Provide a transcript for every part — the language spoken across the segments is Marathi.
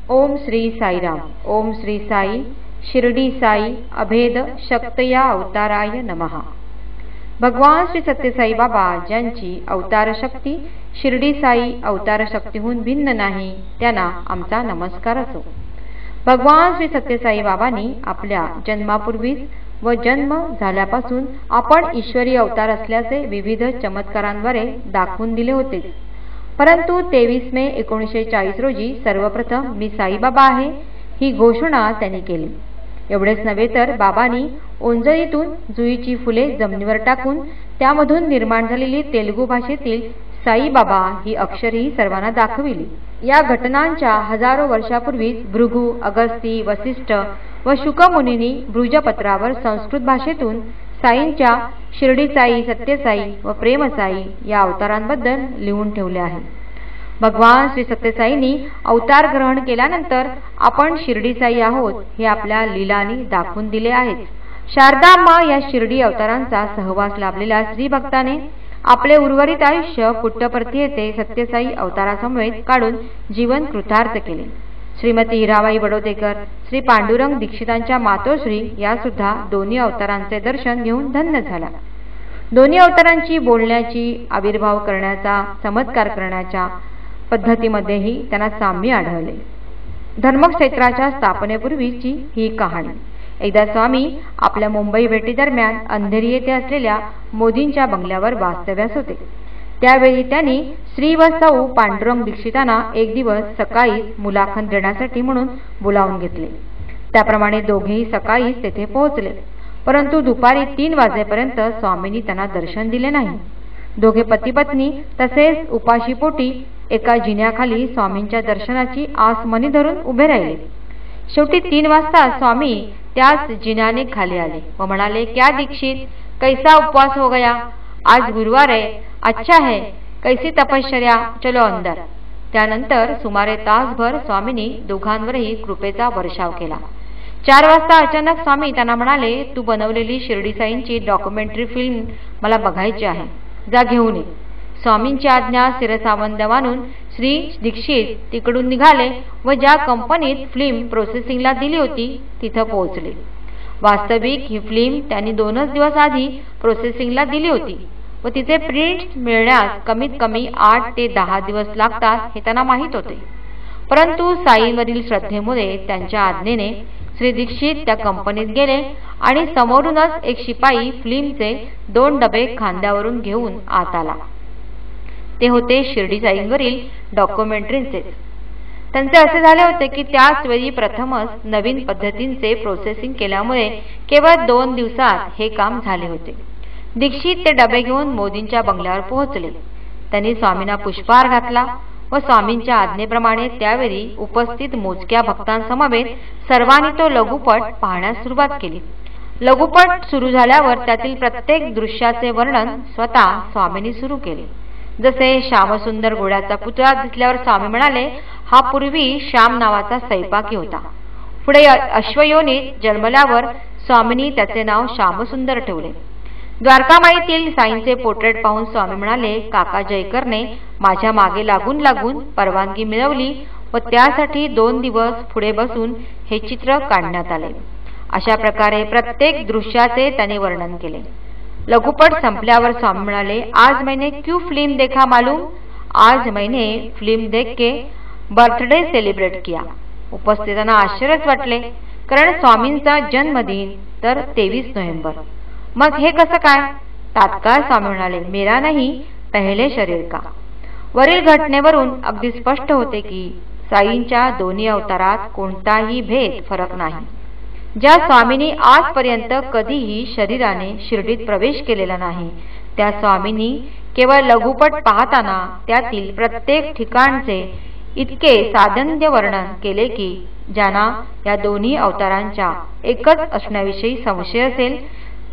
ओम श्री साईराम। ओम श्री साई शिर्डी साई अभेद शक्तया अवताराय नमः। भगवान श्री सत्यसाई बाबा ज्यांची अवतार शक्ती शिर्डी साई अवतार शक्तीहून भिन्न नाही, त्यांना आमचा नमस्कार असो। भगवान श्री सत्यसाई बाबांनी आपल्या जन्मापूर्वीच व जन्म झाल्यापासून आपण ईश्वरी अवतार असल्याचे विविध चमत्कारांद्वारे दाखवून दिले होते। परंतु 23 मे 1940 रोजी सर्वप्रथम मी साईबाबा आहे ही घोषणा त्यांनी केली। एवढेच नव्हे तर बाबांनी ओंजळीतून जुईची फुले जमिनीवर टाकून त्यामधून निर्माण झालेली तेलुगू भाषेतील साईबाबा ही अक्षरेही सर्वांना दाखविली। या घटनांच्या हजारो वर्षापूर्वीच भृगु, अगस्ती, वसिष्ठ व शुकमुनींनी भृजपत्रावर संस्कृत भाषेतून साईंच्या शिर्डी साई, सत्यसाई व प्रेमसाई या अवतारांबद्दल लिहून ठेवले आहे। भगवान श्री सत्यसाईंनी अवतार ग्रहण केल्यानंतर आपण शिर्डी साई आहोत हे आपल्या लीलांनी दाखवून दिले आहे। शारदांबा या शिर्डी अवतारांचा सहवास लाभलेल्या श्री भक्ताने आपले उर्वरित आयुष्य पुट्टपर्ती येथे सत्यसाई अवतारासमवेत काढून जीवन कृतार्थ केले। श्रीमती हिराबाई बडोदेकर, श्री पांडुरंग दीक्षितांच्या मातोश्री या सुद्धा दोन्ही अवतारांचे दर्शन घेऊन धन्य झाला। दोन्ही अवतारांची बोलण्याची, आविर्भाव करण्याचा, चमत्कार करण्याच्या पद्धतीमध्येही त्यांना साम्य आढळले। धर्मक्षेत्राच्या स्थापनेपूर्वीची ही कहाणी। एकदा स्वामी आपल्या मुंबई भेटी दरम्यान अंधेरी येथे असलेल्या मोदींच्या बंगल्यावर वास्तव्यास होते। त्यावेळी त्यांनी श्री व सौ पांडुरंग दीक्षितांना एक दिवस सकाळी मुलाखत देण्यासाठी म्हणून बोलावून घेतले। त्याप्रमाणे दोघेही सकाळीच तेथे पोहोचले, परंतु दुपारी 3 वाजेपर्यंत स्वामींनी त्यांना दर्शन दिले नाही। दोघे पती पत्नी तसेच उपाशीपोटी एका जिन्याखाली स्वामींच्या दर्शनाची आस मनी धरून उभे राहिले। शेवटी 3 वाजता स्वामी त्याच जिन्याने खाली आले व म्हणाले, क्या दीक्षित, कैसा उपवास हो गया? आज गुरुवार है, अच्छा है, कैसी तपश्चर्या, चलो अंदर। त्यानंतर सुमारे तासभर स्वामींनी दोघांवरही कृपेचा वर्षाव केला। 4 वाजता अचानक स्वामी त्यांना म्हणाले, तू बनवलेली शिर्डी साईंची डॉक्युमेंटरी फिल्म मला बघायची आहे, जा घेऊन ये। स्वामींची आज्ञा शिरसावंद मानून श्री दीक्षित तिकडून निघाले व ज्या कंपनीत फिल्म प्रोसेसिंगला दिली होती तिथं पोहोचले। वास्तविक ही फिल्म त्यांनी 2च दिवस आधी प्रोसेसिंगला दिली होती व तिचे प्रिंट्स मिळण्यास कमीत कमी 8 ते 10 दिवस लागतात हे त्यांना माहीत होते। परंतु साईंवरील श्रद्धेमुळे त्यांच्या आज्ञेने श्री दीक्षित त्या कंपनीत गेले आणि समोरूनच एक शिपाई फिल्मचे 2 डबे खांद्यावरून घेऊन आत आला। ते होते शिर्डी साईंवरील डॉक्युमेंटरीचे। त्यांचे असे झाले होते की त्याच वेळी प्रथमच नवीन पद्धतींचे प्रोसेसिंग केल्यामुळे केवळ 2 दिवसात हे काम झाले होते। दीक्षित ते डबे घेऊन मोदींच्या बंगल्यावर पोहोचले। त्यांनी स्वामींना पुष्पहार घातला व स्वामींच्या आज्ञेप्रमाणे त्यावेळी उपस्थित मोजक्या भक्तांसमवेत सर्वांनी तो लघुपट पाहण्यास सुरुवात केली। लघुपट सुरू झाल्यावर त्यातील प्रत्येक दृश्याचे वर्णन स्वतः स्वामींनी सुरू केले। जसे श्यामसुंदर घोड्याचा पुतळा दिसल्यावर स्वामी म्हणाले, हा पूर्वी श्याम नावाचा सैपाकी होता। पुढे अश्वयोनीत जन्मल्यावर स्वामींनी त्याचे नाव श्यामसुंदर ठेवले। द्वारकामाईतील साईंचे पोर्ट्रेट पाहून स्वामी म्हणाले, काका जयकरने माझ्या मागे लागून लागून परवानगी मिळवली व त्यासाठी 2 दिवस पुढे बसून हे चित्र काढण्यात आले। अशा प्रकारे प्रत्येक दृश्याचे त्यांनी वर्णन केले। लघुपट संपल्यावर स्वामी म्हणाले, आज मैंने क्यों फिल्म देखा मालूम? आज मैंने फिल्म देख के बर्थडे सेलिब्रेट किया। उपस्थितांना आश्चर्यच वाटले, कारण स्वामींचा जन्मदिन तर 23 नोव्हेंबर। मग हे कसं काय? तात्काळ स्वामी म्हणाले, मेरा नहीं पहले शरीर का। वरील घटनेवरून अगदी स्पष्ट होते की साईंच्या दोन्ही अवतारात कोणताही भेद फरक नाही। ज्या स्वामींनी आजपर्यंत कधीही शरीराने शिर्डीत प्रवेश केलेला नाही, त्या स्वामींनी केवळ लघुपट पाहताना त्यातील प्रत्येक ठिकाणचे इतके साधन्य वर्णन केले की ज्यांना या दोन्ही अवतारांच्या एकच असण्याविषयी संशय असेल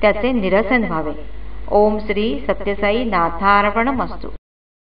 त्याचे निरसन व्हावे। ओम श्री सत्यसाई नाथार्पणमस्तु।